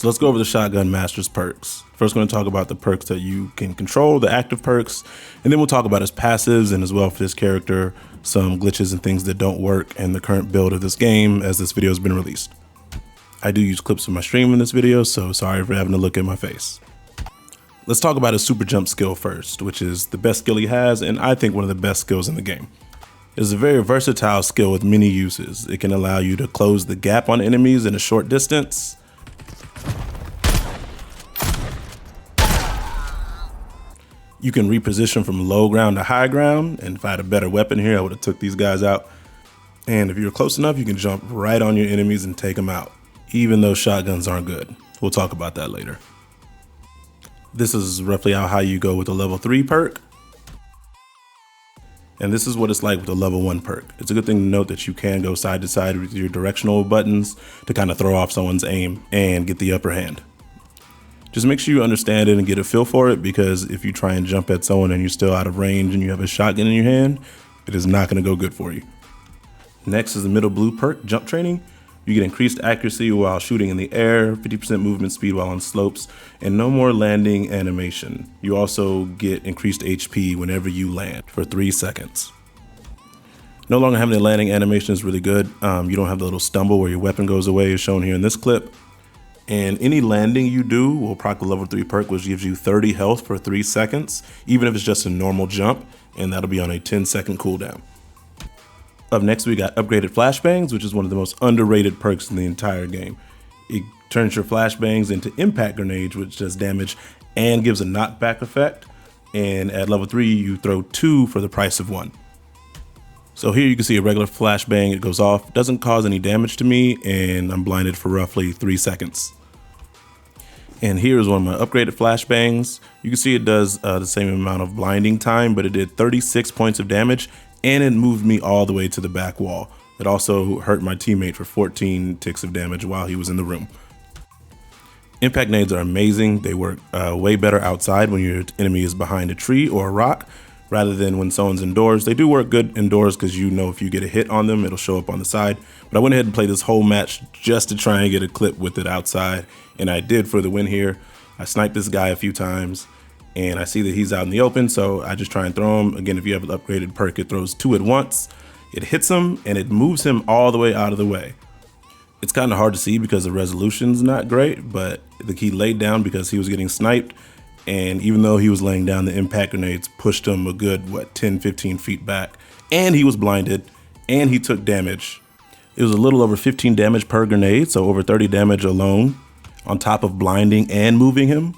So let's go over the Shotgun Master's perks. First, we're going to talk about the perks that you can control, the active perks, and then we'll talk about his passives and as well for this character, some glitches and things that don't work in the current build of this game as this video has been released. I do use clips of my stream in this video, so sorry for having to look at my face. Let's talk about his super jump skill first, which is the best skill he has, and I think one of the best skills in the game. It's a very versatile skill with many uses. It can allow you to close the gap on enemies in a short distance. You can reposition from low ground to high ground, and if I had a better weapon here, I would have took these guys out. And if you're close enough, you can jump right on your enemies and take them out, even though shotguns aren't good. We'll talk about that later. This is roughly how you go with a level 3 perk. And this is what it's like with a level 1 perk. It's a good thing to note that you can go side to side with your directional buttons to kind of throw off someone's aim and get the upper hand. Just make sure you understand it and get a feel for it, because if you try and jump at someone and you're still out of range and you have a shotgun in your hand, it is not going to go good for you. Next is the middle blue perk, Jump Training. You get increased accuracy while shooting in the air, 50% movement speed while on slopes, and no more landing animation. You also get increased HP whenever you land for 3 seconds. No longer having the landing animation is really good. You don't have the little stumble where your weapon goes away, as shown here in this clip. And any landing you do will proc the level 3 perk, which gives you 30 health for 3 seconds, even if it's just a normal jump, and that'll be on a 10-second cooldown. Up next, we got upgraded Flashbangs, which is one of the most underrated perks in the entire game. It turns your Flashbangs into impact grenades, which does damage and gives a knockback effect. And at level 3, you throw 2 for the price of 1. So here you can see a regular flashbang, it goes off, doesn't cause any damage to me, and I'm blinded for roughly 3 seconds. And here is one of my upgraded flashbangs. You can see it does the same amount of blinding time, but it did 36 points of damage, and it moved me all the way to the back wall. It also hurt my teammate for 14 ticks of damage while he was in the room. Impact nades are amazing. They work way better outside when your enemy is behind a tree or a rock, rather than when someone's indoors. They do work good indoors because you know if you get a hit on them, it'll show up on the side. But I went ahead and played this whole match just to try and get a clip with it outside, and I did for the win here. I sniped this guy a few times, and I see that he's out in the open, so I just try and throw him. Again, if you have an upgraded perk, it throws 2 at once. It hits him, and it moves him all the way out of the way. It's kind of hard to see because the resolution's not great, but he laid down because he was getting sniped. And even though he was laying down, the impact grenades pushed him a good, 10-15 feet back. And he was blinded, and he took damage. It was a little over 15 damage per grenade, so over 30 damage alone, on top of blinding and moving him.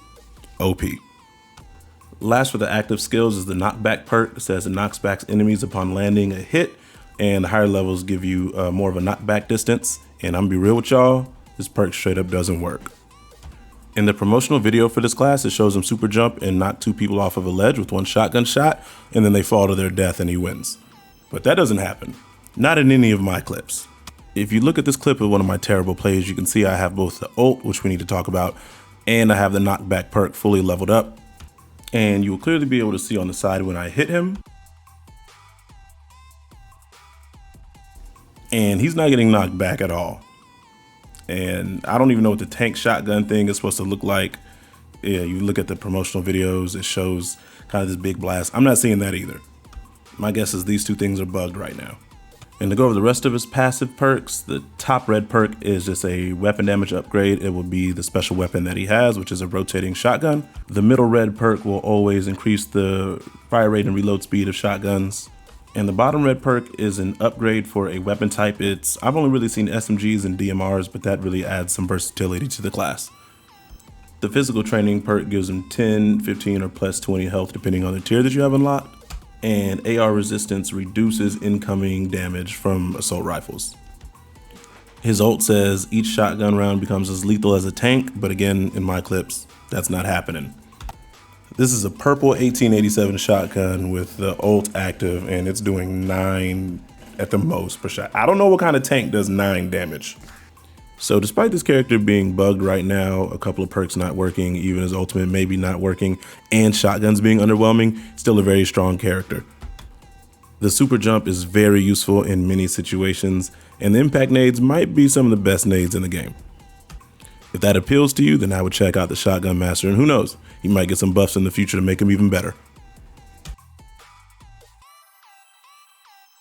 OP. Last for the active skills is the Knockback perk. It says it knocks back enemies upon landing a hit, and the higher levels give you more of a knockback distance. And I'm gonna be real with y'all, this perk straight up doesn't work. In the promotional video for this class, it shows him super jump and knock 2 people off of a ledge with 1 shotgun shot, and then they fall to their death and he wins. But that doesn't happen. Not in any of my clips. If you look at this clip of one of my terrible plays, you can see I have both the ult, which we need to talk about, and I have the knockback perk fully leveled up. And you will clearly be able to see on the side when I hit him. And he's not getting knocked back at all. And I don't even know what the tank shotgun thing is supposed to look like. Yeah, you look at the promotional videos, it shows kind of this big blast. I'm not seeing that either. My guess is these 2 things are bugged right now. And to go over the rest of his passive perks, the top red perk is just a weapon damage upgrade. It will be the special weapon that he has, which is a rotating shotgun. The middle red perk will always increase the fire rate and reload speed of shotguns. And the bottom red perk is an upgrade for a weapon type. I've only really seen SMGs and DMRs, but that really adds some versatility to the class. The physical training perk gives him 10, 15, or plus 20 health depending on the tier that you have unlocked. And AR resistance reduces incoming damage from assault rifles. His ult says each shotgun round becomes as lethal as a tank, but again, in my clips, that's not happening. This is a purple 1887 shotgun with the ult active, and it's doing 9 at the most per shot. I don't know what kind of tank does 9 damage. So despite this character being bugged right now, a couple of perks not working, even his ultimate maybe not working, and shotguns being underwhelming, still a very strong character. The super jump is very useful in many situations, and the impact nades might be some of the best nades in the game. If that appeals to you, then I would check out the Shotgun Master, and who knows, you might get some buffs in the future to make him even better.